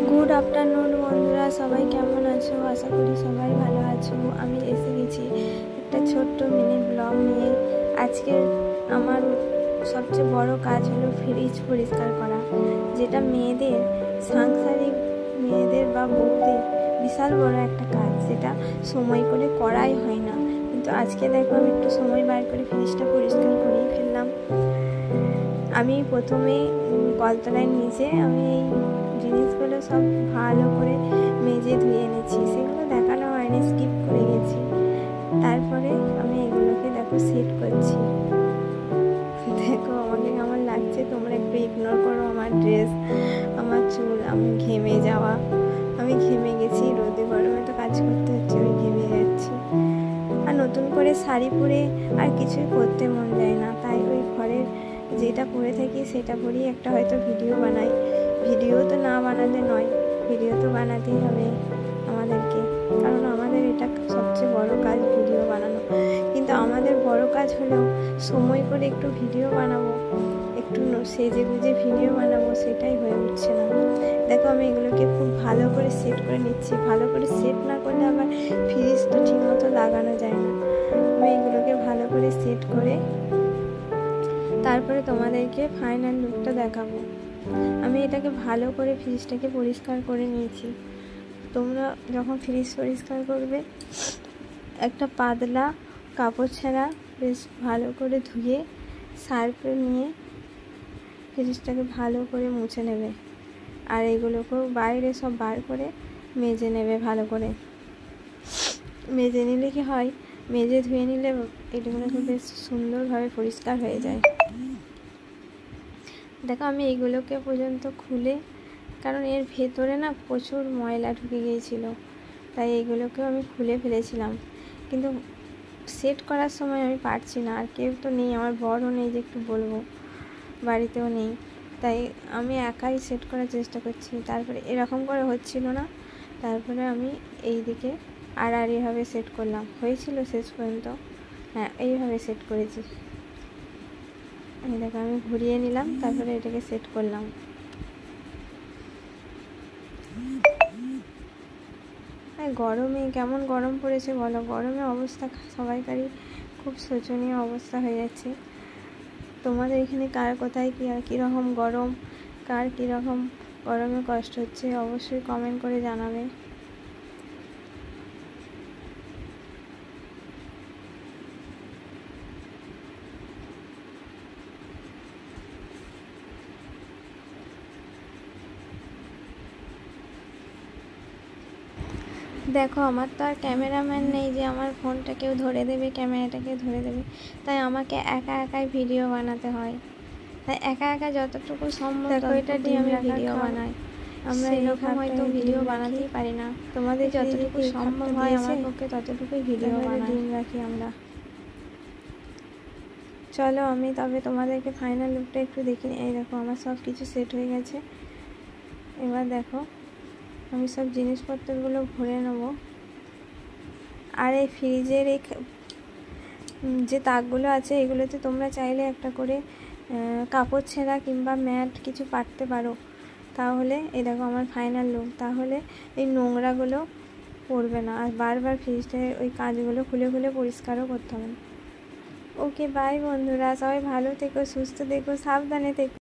Good afternoon বন্ধুরা, সবাই কেমন আছো? আশা করি সবাই ভালো আছো। আমি এসে গেছি একটা ছোট্ট মিনি ব্লগ নিয়ে। আজকে আমার সবচেয়ে বড় কাজ হলো ফ্রিজ পরিষ্কার করা, যেটা মেয়েদের, সাংসারিক মেয়েদের বা বউদের বিশাল বড় একটা কাজ, যেটা সময় করে করাই হয় না। কিন্তু আজকে দেখো আমি একটু সময় বার করে ফ্রিজটা পরিষ্কার করেই ফেললাম। আমি প্রথমে কলতলায় নিচে আমি এই জিনিসগুলো সব ভালো করে মেজে ধুয়ে এনেছি, সেগুলো দেখানো হয়নি, স্কিপ করে গেছি। তারপরে আমি এগুলোকে দেখো সেট করছি। দেখো আমাকে কেমন লাগছে, তোমরা একটু ইগনোর করো আমার ড্রেস, আমার চুল, আমি ঘেমে যাওয়া, আমি ঘেমে গেছি, রোদে গরমে তো কাজ করতে হচ্ছে, আমি ঘেমে যাচ্ছি। আর নতুন করে শাড়ি পরে আর কিছুই করতে মন যায় না, তাই ওই ঘরের যেটা পরে থাকি সেটা পরেই একটা হয়তো ভিডিও বানাই। ভিডিও তো না বানালে নয়, ভিডিও তো বানাতেই হবে আমাদেরকে, কারণ আমাদের এটা সবচেয়ে বড় কাজ, ভিডিও বানানো। কিন্তু আমাদের বড় কাজ হলেও সময় করে একটু ভিডিও বানাবো, একটু সেজে গুজে ভিডিও বানাবো, সেটাই হয়ে উঠছে না। দেখো আমি এগুলোকে খুব ভালো করে সেট করে নিচ্ছি। ভালো করে সেট না করলে আবার ফ্রিজ তো ঠিক মতো লাগানো যায় না। আমি এগুলোকে ভালো করে সেট করে তারপরে তোমাদেরকে ফাইনাল লুকটা দেখাবো। আমি এটাকে ভালো করে ফ্রিজটাকে পরিষ্কার করে নিয়েছি। তোমরা যখন ফ্রিজ পরিষ্কার করবে, একটা পাতলা কাপড় ছাড়া বেশ ভালো করে ধুয়ে সার্ফে নিয়ে ফ্রিজটাকে ভালো করে মুছে নেবে। আর এগুলোকেও বাইরে সব বার করে মেজে নেবে। ভালো করে মেজে নিলে কি হয়, মেজে ধুয়ে নিলে এগুলোকে বেশ সুন্দরভাবে পরিষ্কার হয়ে যায়। দেখো আমি এইগুলোকে পর্যন্ত খুলে, কারণ এর ভেতরে না প্রচুর ময়লা ঢুকে গিয়েছিল, তাই এইগুলোকেও আমি খুলে ফেলেছিলাম। কিন্তু সেট করার সময় আমি পারছি না, আর কেউ তো নেই, আমার বড়ও নেই যে একটু বলবো, বাড়িতেও নেই, তাই আমি একাই সেট করার চেষ্টা করছি। তারপরে এরকম করে হচ্ছিল না, তারপরে আমি এই দিকে আর এইভাবে সেট করলাম, হয়েছিল শেষ পর্যন্ত। হ্যাঁ, এইভাবে সেট করেছি। এই দেখো আমি ঘুরিয়ে নিলাম, তারপরে এটাকে সেট করলাম। গরমে কেমন গরম পড়েছে বলো, গরমে অবস্থা সবাইকারই খুব শোচনীয় অবস্থা হয়ে যাচ্ছে। তোমাদের এখানে কার কোথায় কীরকম গরম, কার কীরকম গরমে কষ্ট হচ্ছে অবশ্যই কমেন্ট করে জানাবে। দেখো আমার তো আর ক্যামেরাম্যান নেই যে আমার ফোনটা কেউ ধরে দেবে, ক্যামেরাটাকে ধরে দেবে, তাই আমাকে একা একাই ভিডিও বানাতে হয়। তাই একা একা যতটুকু সম্ভব এটা দিয়ে আমি ভিডিও বানাই। আমরা এরকম হয়তো ভিডিও বানাতেই পারি না, তোমাদের যতটুকু সম্ভব হয় আমার পক্ষে ততটুকুই ভিডিও বানাই, ডিম রাখি আমরা। চলো আমি তবে তোমাদেরকে ফাইনাল লুকটা একটু দেখিনি। এই দেখো আমার সব কিছু সেট হয়ে গেছে। এবার দেখো আমি সব জিনিসপত্রগুলো ভরে নেব। আর এই ফ্রিজের এই যে তাকগুলো আছে, এগুলোতে তোমরা চাইলে একটা করে কাপড় ছেঁড়া কিংবা ম্যাট কিছু পাততে পারো, তাহলে এই দেখো আমার ফাইনাল লুক, তাহলে এই নোংরাগুলো পড়বে না, আর বারবার ফ্রিজটার ওই কাঁচগুলো খুলে খুলে পরিষ্কারও করতে হবে না। ওকে বাই বন্ধুরা, সবাই ভালো থেকো, সুস্থ থেকো, সাবধানে থেকো।